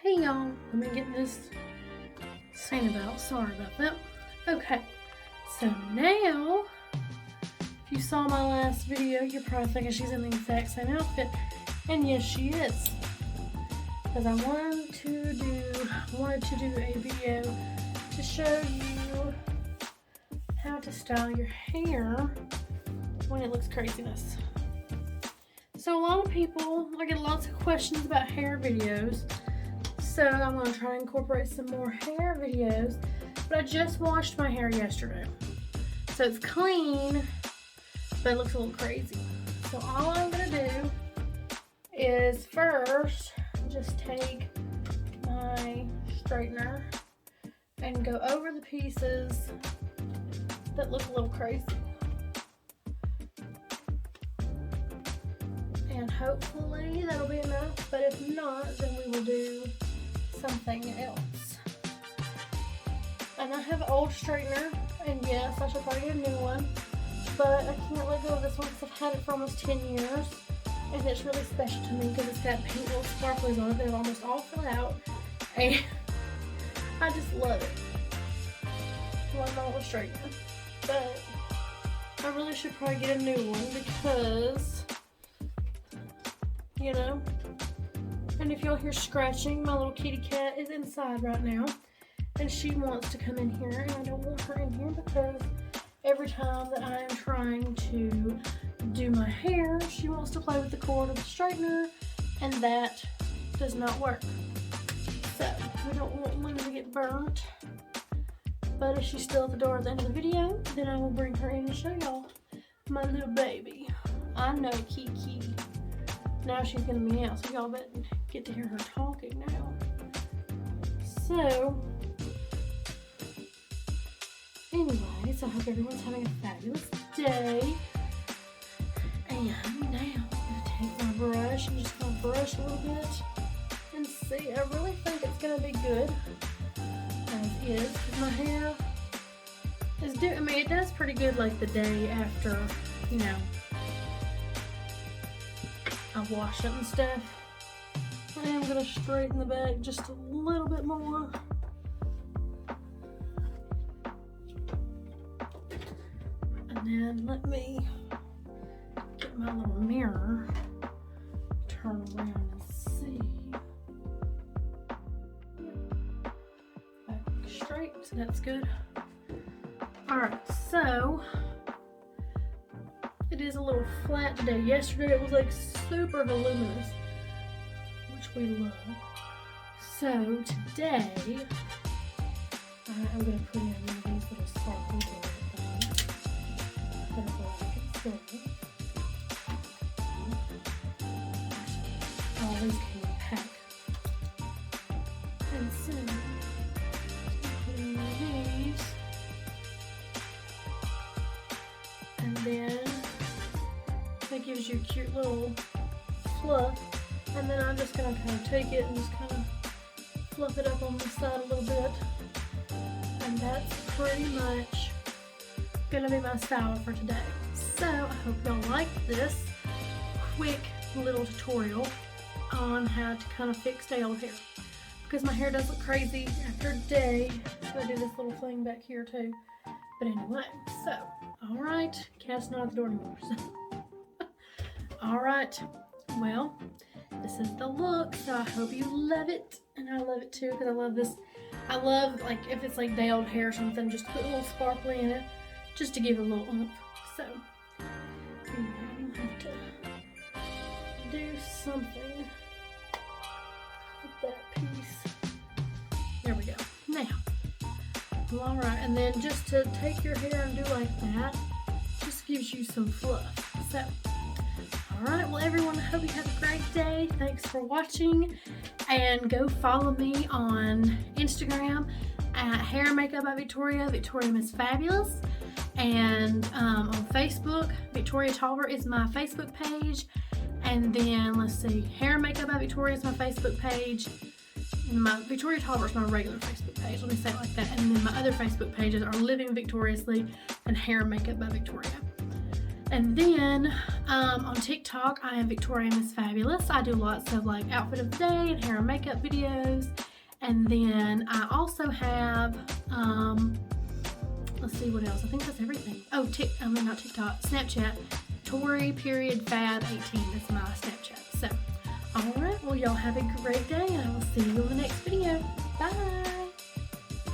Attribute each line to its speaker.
Speaker 1: Hey y'all, let me get this sand out. Sorry about that. Okay, so now, if you saw my last video, you're probably thinking she's in the exact same outfit. And yes, she is. Because I wanted to do a video to show you how to style your hair when it looks craziness. So a lot of people, I get lots of questions about hair videos. So I'm going to try and incorporate some more hair videos. But I just washed my hair yesterday. So it's clean, but it looks a little crazy. So all I'm going to do is first just take my straightener and go over the pieces that look a little crazy. And hopefully that'll be enough, but if not, then we will do something else. And I have an old straightener, and yes, I should probably get a new one, but I can't let go of this one because I've had it for almost 10 years, and it's really special to me because it's got pink little sparkles on it. They're almost all fell out, and I just love it. I love my old straightener, but I really should probably get a new one because, you know. And if y'all hear scratching, my little kitty cat is inside right now. And she wants to come in here, and I don't want her in here because every time that I am trying to do my hair, she wants to play with the cord of the straightener, and that does not work. So, we don't want Luna to get burnt. But if she's still at the door at the end of the video, then I will bring her in and show y'all my little baby. I know, Kiki. Now she's gonna meow, so y'all better get to hear her talking now. So, anyways, I hope everyone's having a fabulous day. And now I'm gonna take my brush and just gonna brush a little bit and see. I really think it's gonna be good as is, because my hair is it does pretty good like the day after, you know, I wash it and stuff. I am going to straighten the back just a little bit more. And then let me get my little mirror, turn around and see. Back straight, so that's good. Alright, so it is a little flat today. Yesterday it was like super voluminous, which we love. So today, I'm going to put in one of these little sparkle things that are black and silver. All these came in a pack. And so, put in one of these. And then that gives you a cute little fluff, and then I'm just going to kind of take it and just kind of fluff it up on the side a little bit, and that's pretty much going to be my style for today. So I hope y'all like this quick little tutorial on how to kind of fix day old hair, because my hair does look crazy after a day. So I do this little thing back here too, but anyway, so alright, cat's not at the door anymore. Alright, well, this is the look, so I hope you love it, and I love it too, because I love this. I love, like, if it's like day old hair or something, just put a little sparkly in it, just to give it a little oomph. So, anyway, I'm gonna have to do something with that piece. There we go. Now, alright, and then just to take your hair and do like that, just gives you some fluff. So, alright, well everyone, I hope you have a great day. Thanks for watching, and go follow me on Instagram at Hair and Makeup by Victoria, victoriamissfabulous, and on Facebook, Victoria Tolbert is my Facebook page, and then let's see, Hair and Makeup by Victoria is my Facebook page, and my Victoria Tolbert is my regular Facebook page, let me say it like that, and then my other Facebook pages are Living Victoriously and Hair and Makeup by Victoria. And then on TikTok, I am Victoria Miss Fabulous. I do lots of like outfit of the day and hair and makeup videos. And then I also have, let's see what else. I think that's everything. Oh, not TikTok, Snapchat. Tori.fab18 is my Snapchat. So, alright, well y'all have a great day and I will see you in the next video. Bye!